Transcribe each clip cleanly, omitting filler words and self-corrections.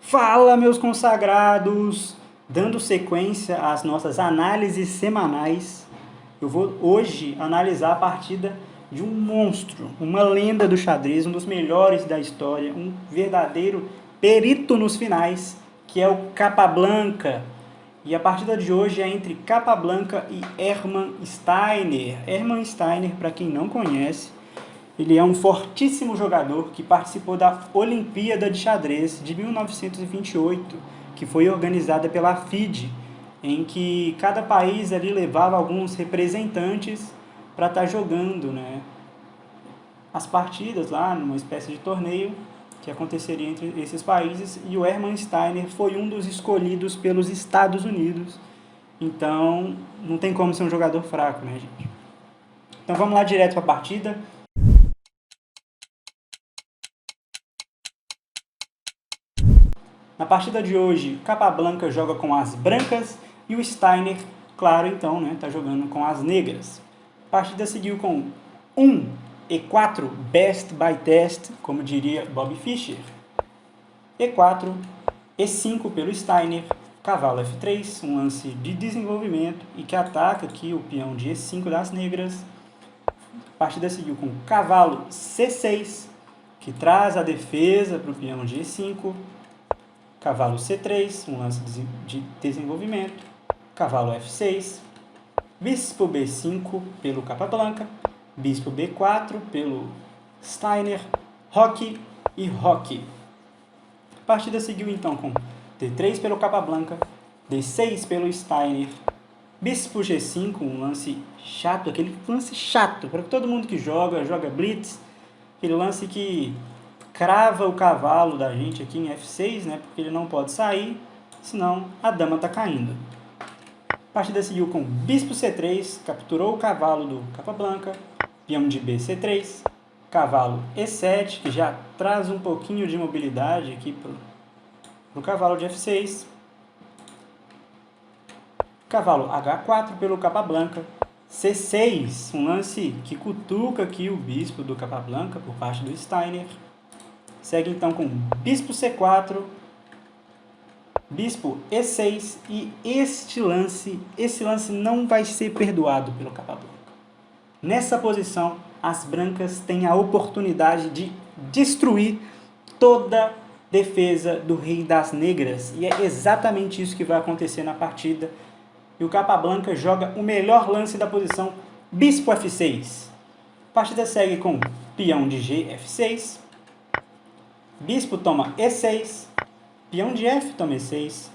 Fala, meus consagrados! Dando sequência às nossas análises semanais, eu vou hoje analisar a partida de um monstro, uma lenda do xadrez, um dos melhores da história, um verdadeiro perito nos finais, que é o Capablanca. E a partida de hoje é entre Capablanca e Hermann Steiner. Hermann Steiner, para quem não conhece, ele é um fortíssimo jogador que participou da Olimpíada de Xadrez de 1928, que foi organizada pela FIDE, em que cada país ali levava alguns representantes para estar jogando, né, as partidas lá, numa espécie de torneio que aconteceria entre esses países, e o Hermann Steiner foi um dos escolhidos pelos Estados Unidos. Então, não tem como ser um jogador fraco, né, gente? Então vamos lá direto para a partida. Na partida de hoje, Capablanca joga com as brancas e o Steiner, claro, então, né, tá jogando com as negras. A partida seguiu com 1 E4 best by test, como diria Bob Fischer. E4, E5 pelo Steiner, cavalo F3, um lance de desenvolvimento e que ataca aqui o peão de E5 das negras. A partida seguiu com cavalo C6, que traz a defesa para o peão de E5. Cavalo C3, um lance de desenvolvimento. Cavalo F6. Bispo B5 pelo Capablanca. Bispo B4 pelo Steiner. Roque e roque. A partida seguiu então com D3 pelo Capablanca. D6 pelo Steiner. Bispo G5, um lance chato, aquele lance chato para todo mundo que joga blitz. Aquele lance que crava o cavalo da gente aqui em F6, né, porque ele não pode sair, senão a dama está caindo. A partida seguiu com bispo C3, capturou o cavalo do Capablanca, peão de B C3, cavalo E7, que já traz um pouquinho de mobilidade aqui para o cavalo de F6, cavalo H4 pelo Capablanca, C6, um lance que cutuca aqui o bispo do Capablanca por parte do Steiner. Segue então com bispo C4, bispo E6 e esse lance não vai ser perdoado pelo Capablanca. Nessa posição, as brancas têm a oportunidade de destruir toda a defesa do rei das negras. E é exatamente isso que vai acontecer na partida. E o Capablanca joga o melhor lance da posição, bispo F6. A partida segue com peão de G F6. Bispo toma E6, peão de F toma E6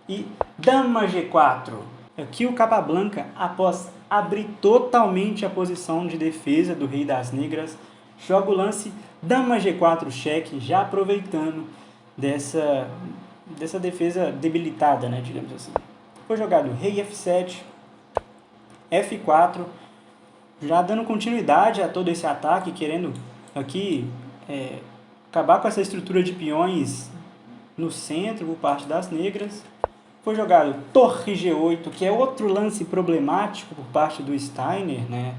e dama G4. Aqui o Capablanca, após abrir totalmente a posição de defesa do rei das negras, joga o lance dama G4 cheque, já aproveitando dessa defesa debilitada, né, digamos assim. Foi jogado rei F7, F4, já dando continuidade a todo esse ataque, querendo aqui acabar com essa estrutura de peões no centro por parte das negras. Foi jogado torre G8, que é outro lance problemático por parte do Steiner, né?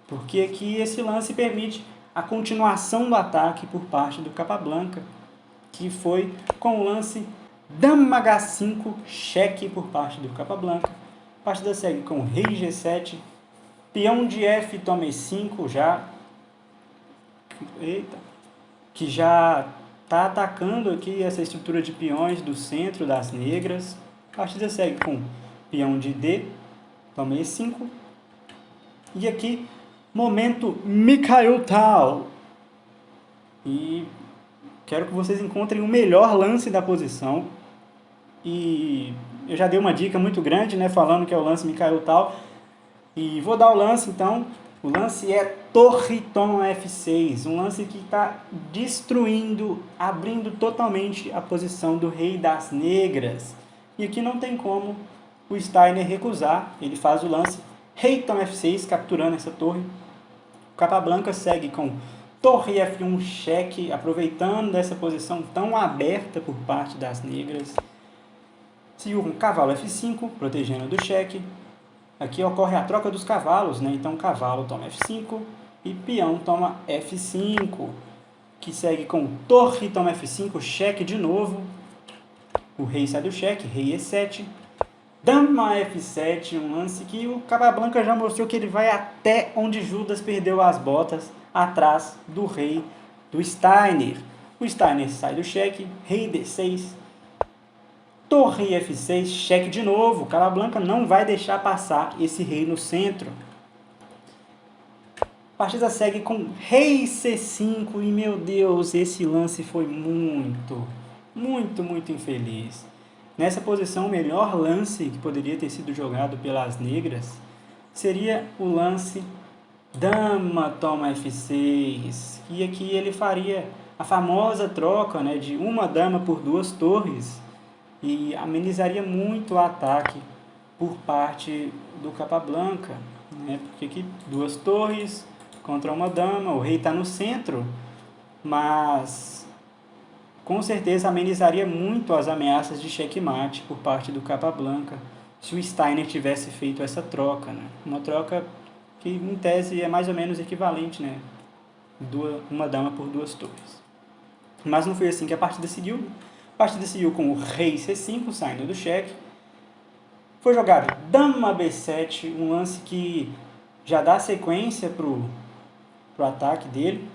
Porque aqui esse lance permite a continuação do ataque por parte do Capablanca, que foi com o lance dama H5 cheque por parte do Capablanca. A partida segue com rei G7, peão de F toma E5 já. Eita! Que já está atacando aqui essa estrutura de peões do centro das negras. A partida segue com peão de D, toma E5. E aqui, momento Mikhail Tal. E quero que vocês encontrem o melhor lance da posição. E eu já dei uma dica muito grande, né, falando que é o lance Mikhail Tal. E vou dar o lance, então. O lance é torre toma F6, um lance que está destruindo, abrindo totalmente a posição do rei das negras. E aqui não tem como o Steiner recusar, ele faz o lance rei toma F6, capturando essa torre. O Capablanca segue com torre F1 cheque, aproveitando dessa posição tão aberta por parte das negras. Seguiu com cavalo F5, protegendo do cheque. Aqui ocorre a troca dos cavalos, né? Então cavalo toma F5 e peão toma F5, que segue com torre toma F5, cheque de novo. o rei sai do cheque, rei E7, dama F7, um lance que o Capablanca já mostrou que ele vai até onde Judas perdeu as botas, atrás do rei do Steiner. O Steiner sai do cheque, rei D6, torre F6, cheque de novo. O Capablanca não vai deixar passar esse rei no centro. A partida segue com rei C5 e, meu Deus, esse lance foi muito infeliz. Nessa posição, o melhor lance que poderia ter sido jogado pelas negras seria o lance dama toma F6. E aqui ele faria a famosa troca, né, de uma dama por duas torres e amenizaria muito o ataque por parte do Capablanca, né, porque aqui duas torres contra uma dama, o rei está no centro, mas com certeza amenizaria muito as ameaças de checkmate por parte do Capablanca se o Steiner tivesse feito essa troca, né? Uma troca que em tese é mais ou menos equivalente, né? Uma dama por duas torres. Mas não foi assim que a partida seguiu. A partida seguiu com o rei C5 saindo do cheque. Foi jogado dama B7, um lance que já dá sequência para o ataque dele.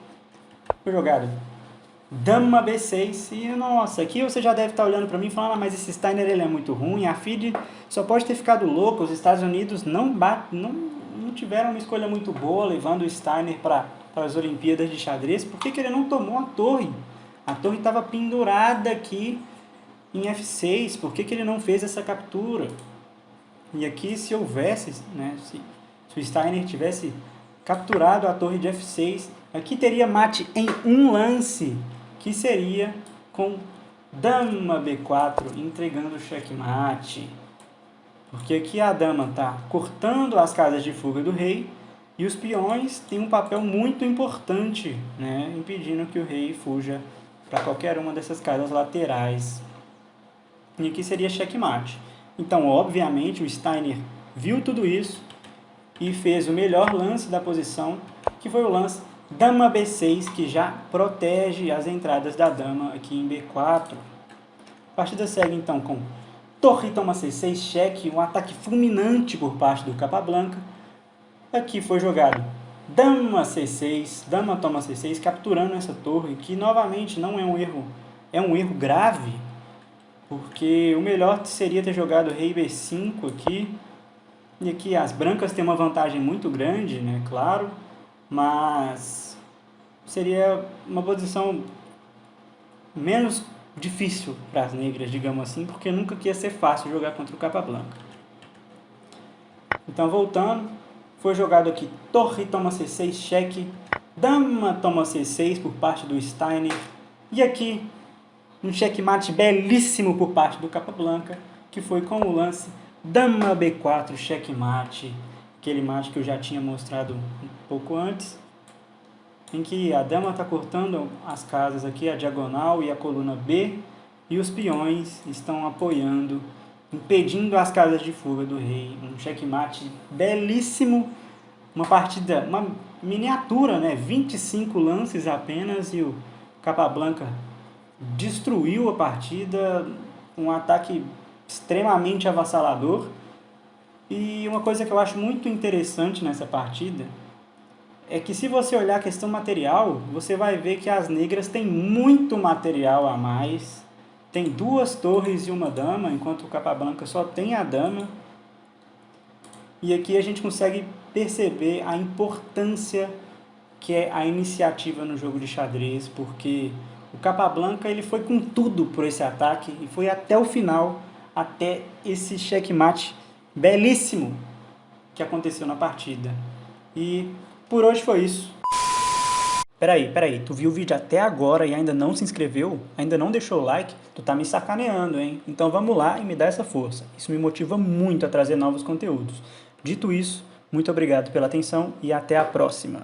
Foi jogado dama B6 e, nossa, aqui você já deve estar olhando para mim e falando, mas esse Steiner ele é muito ruim, a FIDE só pode ter ficado louca, os Estados Unidos não tiveram uma escolha muito boa levando o Steiner para as Olimpíadas de xadrez, por que ele não tomou a torre? A torre estava pendurada aqui em F6, por que ele não fez essa captura? E aqui se houvesse, né, se o Steiner tivesse capturado a torre de F6, aqui teria mate em um lance, que seria com dama B4, entregando o checkmate. Porque aqui a dama está cortando as casas de fuga do rei, e os peões têm um papel muito importante, né, impedindo que o rei fuja para qualquer uma dessas casas laterais. E aqui seria checkmate. Então, obviamente, o Steiner viu tudo isso e fez o melhor lance da posição, que foi o lance dama B6, que já protege as entradas da dama aqui em B4. A partida segue então com torre toma C6, cheque, um ataque fulminante por parte do Capablanca. Aqui foi jogado dama C6, dama toma C6, capturando essa torre, que novamente não é um erro, é um erro grave, porque o melhor seria ter jogado rei B5 aqui. E aqui as brancas têm uma vantagem muito grande, né, claro, mas seria uma posição menos difícil para as negras, digamos assim, porque nunca ia ser fácil jogar contra o Capablanca. Então, voltando, foi jogado aqui torre toma C6, cheque, dama toma C6 por parte do Steiner, e aqui um checkmate belíssimo por parte do Capablanca, que foi com o lance dama B4, checkmate, aquele mate que eu já tinha mostrado um pouco antes, em que a dama está cortando as casas aqui, a diagonal e a coluna B, e os peões estão apoiando, impedindo as casas de fuga do rei. Um checkmate belíssimo, uma partida, uma miniatura, né? 25 lances apenas, e o Capablanca destruiu a partida, um ataque extremamente avassalador. E uma coisa que eu acho muito interessante nessa partida é que, se você olhar a questão material, você vai ver que as negras têm muito material a mais. Tem duas torres e uma dama, enquanto o Capablanca só tem a dama. E aqui a gente consegue perceber a importância que é a iniciativa no jogo de xadrez, porque o Capablanca ele foi com tudo por esse ataque e foi até o final, até esse checkmate belíssimo que aconteceu na partida. E por hoje foi isso. Peraí, tu viu o vídeo até agora e ainda não se inscreveu? Ainda não deixou o like? Tu tá me sacaneando, hein? Então vamos lá e me dá essa força. Isso me motiva muito a trazer novos conteúdos. Dito isso, muito obrigado pela atenção e até a próxima.